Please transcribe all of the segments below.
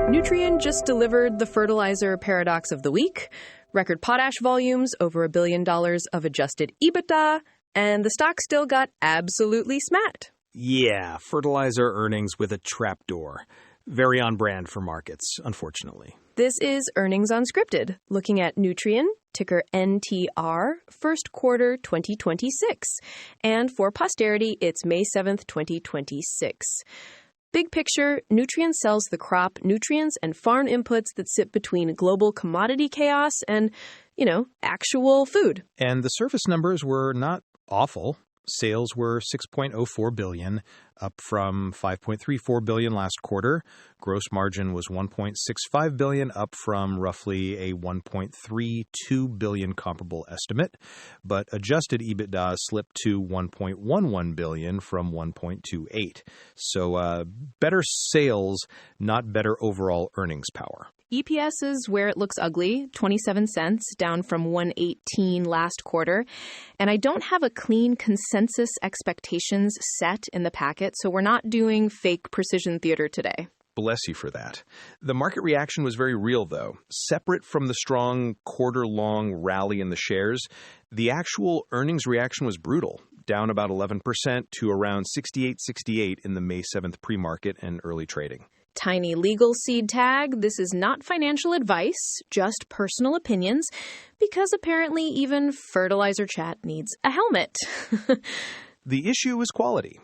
Nutrien just delivered the fertilizer paradox of the week. Record potash volumes, over $1 billion of adjusted EBITDA, and the stock still got absolutely smacked. Yeah, fertilizer earnings with a trapdoor. Very on brand for markets, unfortunately. This is Earnings Unscripted, looking at Nutrien, ticker NTR, first quarter 2026. And for posterity, it's May 7th, 2026. Big picture, Nutrien sells the crop nutrients and farm inputs that sit between global commodity chaos and, actual food. And the surface numbers were not awful. Sales were $6.04 billion, up from $5.34 billion last quarter. Gross margin was $1.65 billion, up from roughly a $1.32 billion comparable estimate. But adjusted EBITDA slipped to $1.11 billion from $1.28. So better sales, not better overall earnings power. EPS is where it looks ugly, 27 cents, down from 118 last quarter. And I don't have a clean consensus expectations set in the packet, so we're not doing fake precision theater today. Bless you for that. The market reaction was very real, though. Separate from the strong quarter-long rally in the shares, the actual earnings reaction was brutal, down about 11% to around 68.68 in the May 7th pre-market and early trading. Tiny legal seed tag, this is not financial advice, just personal opinions, because apparently even Fertilizer Chat needs a helmet. The issue is quality.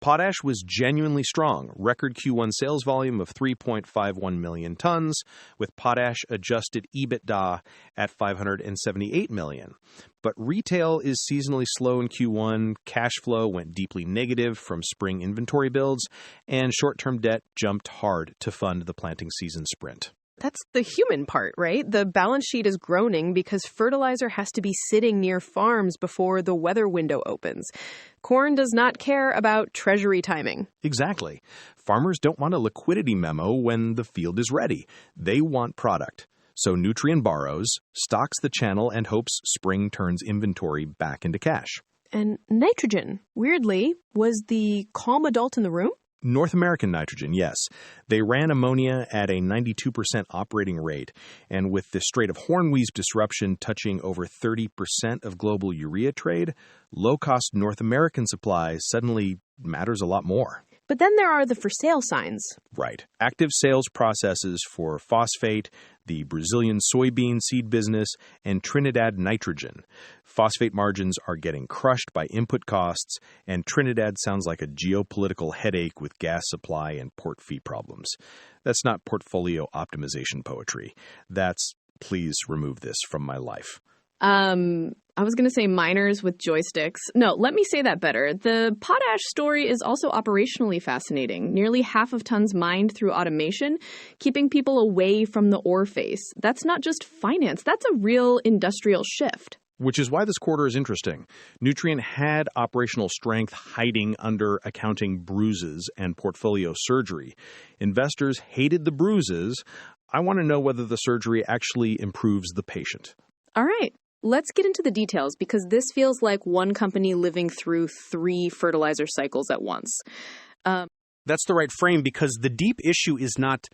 Potash was genuinely strong. Record Q1 sales volume of 3.51 million tons, with potash adjusted EBITDA at $578 million. But retail is seasonally slow in Q1, cash flow went deeply negative from spring inventory builds, and short-term debt jumped hard to fund the planting season sprint. That's the human part, right? The balance sheet is groaning because fertilizer has to be sitting near farms before the weather window opens. Corn does not care about treasury timing. Exactly. Farmers don't want a liquidity memo when the field is ready. They want product. So Nutrien borrows, stocks the channel, and hopes spring turns inventory back into cash. And nitrogen, weirdly, was the calm adult in the room? North American nitrogen, yes. They ran ammonia at a 92% operating rate, and with the Strait of Hormuz disruption touching over 30% of global urea trade, low-cost North American supply suddenly matters a lot more. But then there are the for sale signs. Right. Active sales processes for phosphate, the Brazilian soybean seed business, and Trinidad nitrogen. Phosphate margins are getting crushed by input costs, and Trinidad sounds like a geopolitical headache with gas supply and port fee problems. That's not portfolio optimization poetry. That's, please remove this from my life. I was going to say miners with joysticks. No, let me say that better. The potash story is also operationally fascinating. Nearly half of tons mined through automation, keeping people away from the ore face. That's not just finance. That's a real industrial shift. Which is why this quarter is interesting. Nutrien had operational strength hiding under accounting bruises and portfolio surgery. Investors hated the bruises. I want to know whether the surgery actually improves the patient. All right. Let's get into the details because this feels like one company living through 3 fertilizer cycles at once. That's the right frame because the deep issue is not,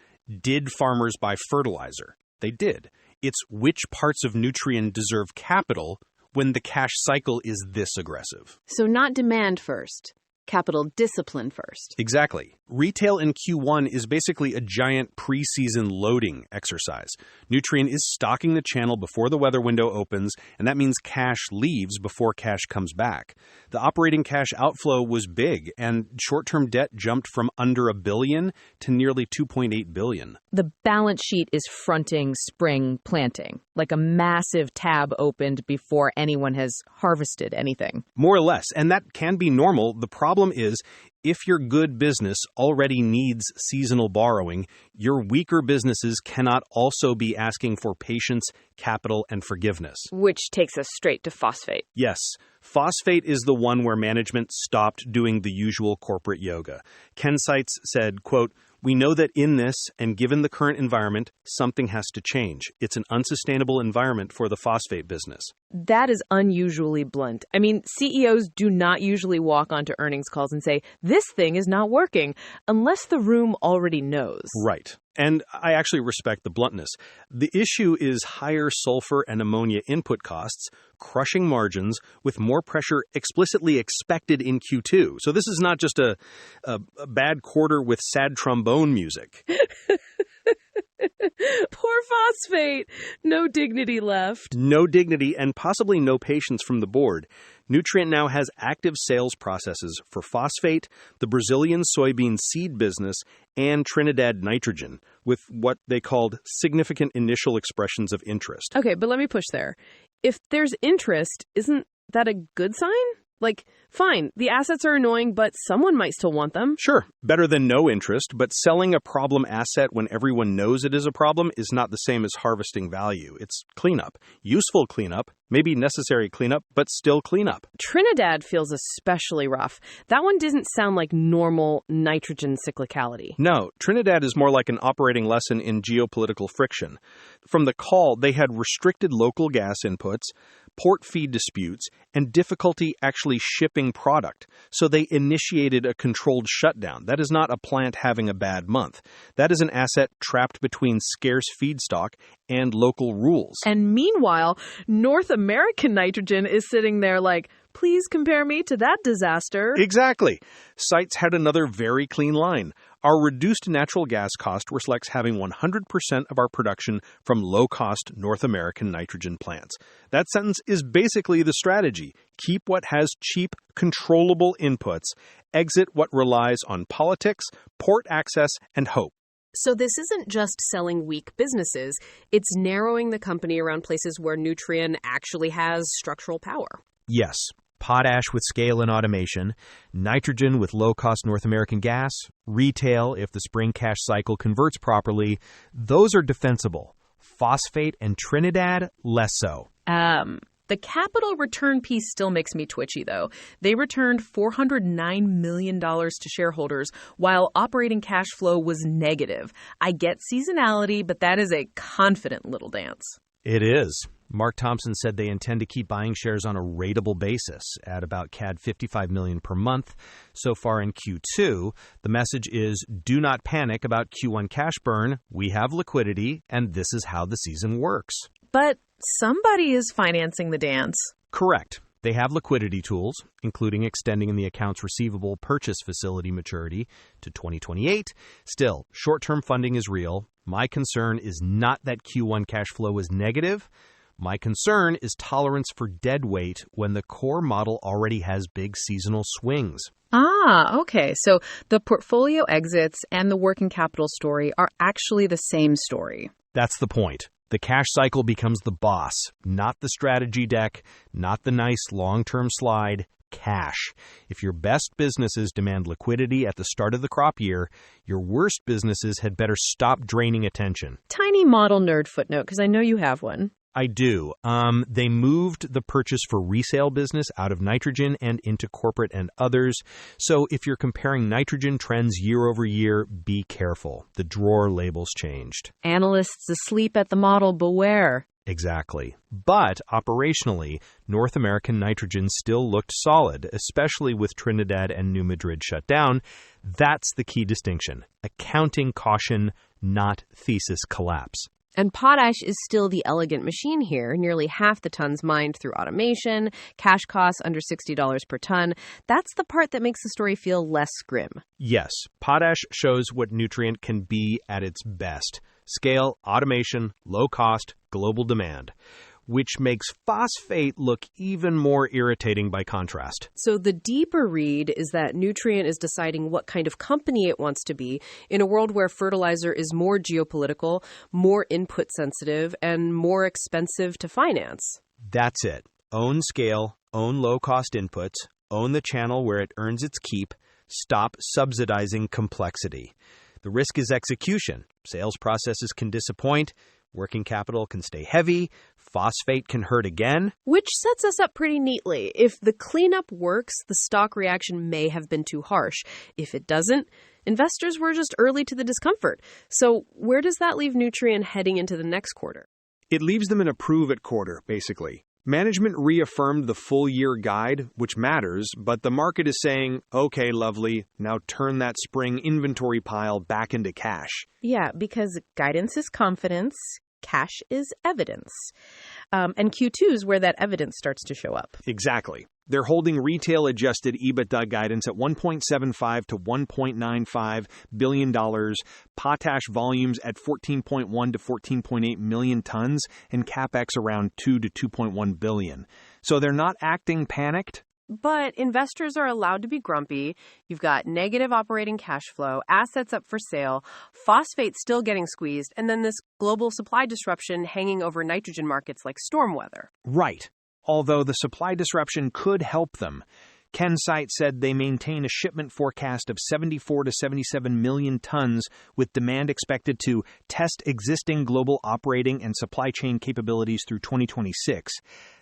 did farmers buy fertilizer? They did. It's which parts of Nutrien deserve capital when the cash cycle is this aggressive. So not demand first. Capital discipline first. Exactly. Retail in Q1 is basically a giant preseason loading exercise. Nutrien is stocking the channel before the weather window opens, and that means cash leaves before cash comes back. The operating cash outflow was big, and short-term debt jumped from under $1 billion to nearly $2.8 billion. The balance sheet is fronting spring planting, like a massive tab opened before anyone has harvested anything. More or less, and that can be normal. The problem is, if your good business already needs seasonal borrowing, your weaker businesses cannot also be asking for patience, capital, and forgiveness. Which takes us straight to phosphate. Yes, phosphate is the one where management stopped doing the usual corporate yoga. Ken Seitz said, quote, We know that in this, and given the current environment, something has to change. It's an unsustainable environment for the phosphate business. That is unusually blunt. I mean, CEOs do not usually walk onto earnings calls and say, this thing is not working, unless the room already knows. Right. And I actually respect the bluntness. The issue is higher sulfur and ammonia input costs, crushing margins, with more pressure explicitly expected in Q2. So this is not just a bad quarter with sad trombone music. Poor phosphate. No dignity left. No dignity and possibly no patience from the board. Nutrien now has active sales processes for phosphate, the Brazilian soybean seed business, and Trinidad nitrogen, with what they called significant initial expressions of interest. Okay, but let me push there. If there's interest, isn't that a good sign? Like, fine, the assets are annoying, but someone might still want them. Sure, better than no interest, but selling a problem asset when everyone knows it is a problem is not the same as harvesting value. It's cleanup. Useful cleanup, maybe necessary cleanup, but still cleanup. Trinidad feels especially rough. That one didn't sound like normal nitrogen cyclicality. No, Trinidad is more like an operating lesson in geopolitical friction. From the call, they had restricted local gas inputs, port fee disputes, and difficulty actually shipping product. So they initiated a controlled shutdown. That is not a plant having a bad month. That is an asset trapped between scarce feedstock and local rules. And meanwhile, North American nitrogen is sitting there like, please compare me to that disaster. Exactly. Seitz had another very clean line. Our reduced natural gas cost reflects having 100% of our production from low-cost North American nitrogen plants. That sentence is basically the strategy. Keep what has cheap, controllable inputs. Exit what relies on politics, port access, and hope. So this isn't just selling weak businesses. It's narrowing the company around places where Nutrien actually has structural power. Yes. Potash with scale and automation, nitrogen with low-cost North American gas, retail if the spring cash cycle converts properly, those are defensible. Phosphate and Trinidad, less so. The capital return piece still makes me twitchy, though. They returned $409 million to shareholders, while operating cash flow was negative. I get seasonality, but that is a confident little dance. It is. Mark Thompson said they intend to keep buying shares on a ratable basis at about CAD 55 million per month. So far in Q2, the message is do not panic about Q1 cash burn. We have liquidity, and this is how the season works. But somebody is financing the dance. Correct. They have liquidity tools, including extending the accounts receivable purchase facility maturity to 2028. Still, short-term funding is real. My concern is not that Q1 cash flow is negative. My concern is tolerance for dead weight when the core model already has big seasonal swings. Ah, okay. So the portfolio exits and the working capital story are actually the same story. That's the point. The cash cycle becomes the boss, not the strategy deck, not the nice long-term slide. Cash. If your best businesses demand liquidity at the start of the crop year, your worst businesses had better stop draining attention. Tiny model nerd footnote, because I know you have one. I do. They moved the purchase for resale business out of nitrogen and into corporate and others. So if you're comparing nitrogen trends year over year, be careful. The drawer labels changed. Analysts asleep at the model, beware. Exactly. But operationally, North American nitrogen still looked solid, especially with Trinidad and New Madrid shut down. That's the key distinction. Accounting caution, not thesis collapse. And potash is still the elegant machine here. Nearly half the tons mined through automation, cash costs under $60 per ton. That's the part that makes the story feel less grim. Yes, potash shows what Nutrien can be at its best. Scale, automation, low cost, global demand, which makes phosphate look even more irritating by contrast. So the deeper read is that Nutrien is deciding what kind of company it wants to be in a world where fertilizer is more geopolitical, more input sensitive, and more expensive to finance. That's it. Own scale, own low-cost inputs, own the channel where it earns its keep, stop subsidizing complexity. The risk is execution. Sales processes can disappoint. Working capital can stay heavy. Phosphate can hurt again. Which sets us up pretty neatly. If the cleanup works, the stock reaction may have been too harsh. If it doesn't, investors were just early to the discomfort. So where does that leave Nutrien heading into the next quarter? It leaves them in a prove-it quarter, basically. Management reaffirmed the full-year guide, which matters, but the market is saying, okay, lovely, now turn that spring inventory pile back into cash. Yeah, because guidance is confidence, cash is evidence. And Q2 is where that evidence starts to show up. Exactly. They're holding retail-adjusted EBITDA guidance at $1.75 to $1.95 billion, potash volumes at 14.1 to 14.8 million tons, and capex around $2 to $2.1 billion. So they're not acting panicked. But investors are allowed to be grumpy. You've got negative operating cash flow, assets up for sale, phosphate still getting squeezed, and then this global supply disruption hanging over nitrogen markets like storm weather. Right. Although the supply disruption could help them. Ken Seitz said they maintain a shipment forecast of 74 to 77 million tons, with demand expected to test existing global operating and supply chain capabilities through 2026.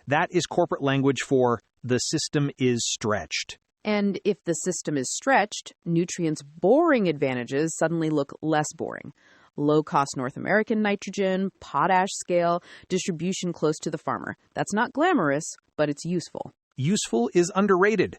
That is corporate language for the system is stretched. And if the system is stretched, Nutrien's boring advantages suddenly look less boring. Low-cost North American nitrogen, potash scale, distribution close to the farmer. That's not glamorous, but it's useful. Useful is underrated.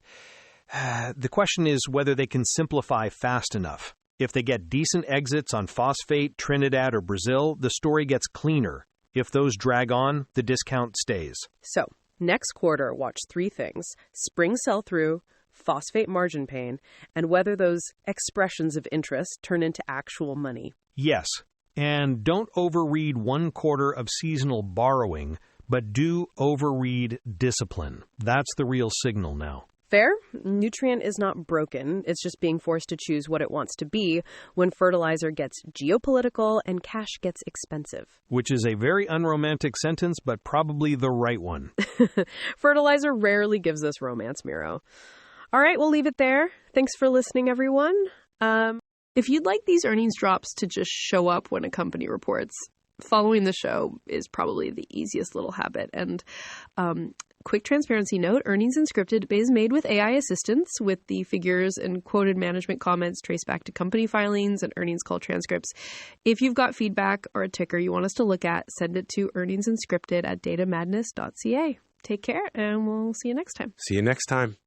The question is whether they can simplify fast enough. If they get decent exits on phosphate, Trinidad, or Brazil, the story gets cleaner. If those drag on, the discount stays. So, next quarter, watch three things: spring sell-through, phosphate margin pain, and whether those expressions of interest turn into actual money. Yes, and don't overread one quarter of seasonal borrowing, but do overread discipline. That's the real signal now. Fair? Nutrien is not broken. It's just being forced to choose what it wants to be when fertilizer gets geopolitical and cash gets expensive. Which is a very unromantic sentence, but probably the right one. Fertilizer rarely gives us romance, Miro. All right, we'll leave it there. Thanks for listening, everyone. If you'd like these earnings drops to just show up when a company reports, following the show is probably the easiest little habit. And quick transparency note, Earnings Unscripted is made with AI assistance, with the figures and quoted management comments traced back to company filings and earnings call transcripts. If you've got feedback or a ticker you want us to look at, send it to earningsunscripted@datamadness.ca. Take care, and we'll see you next time. See you next time.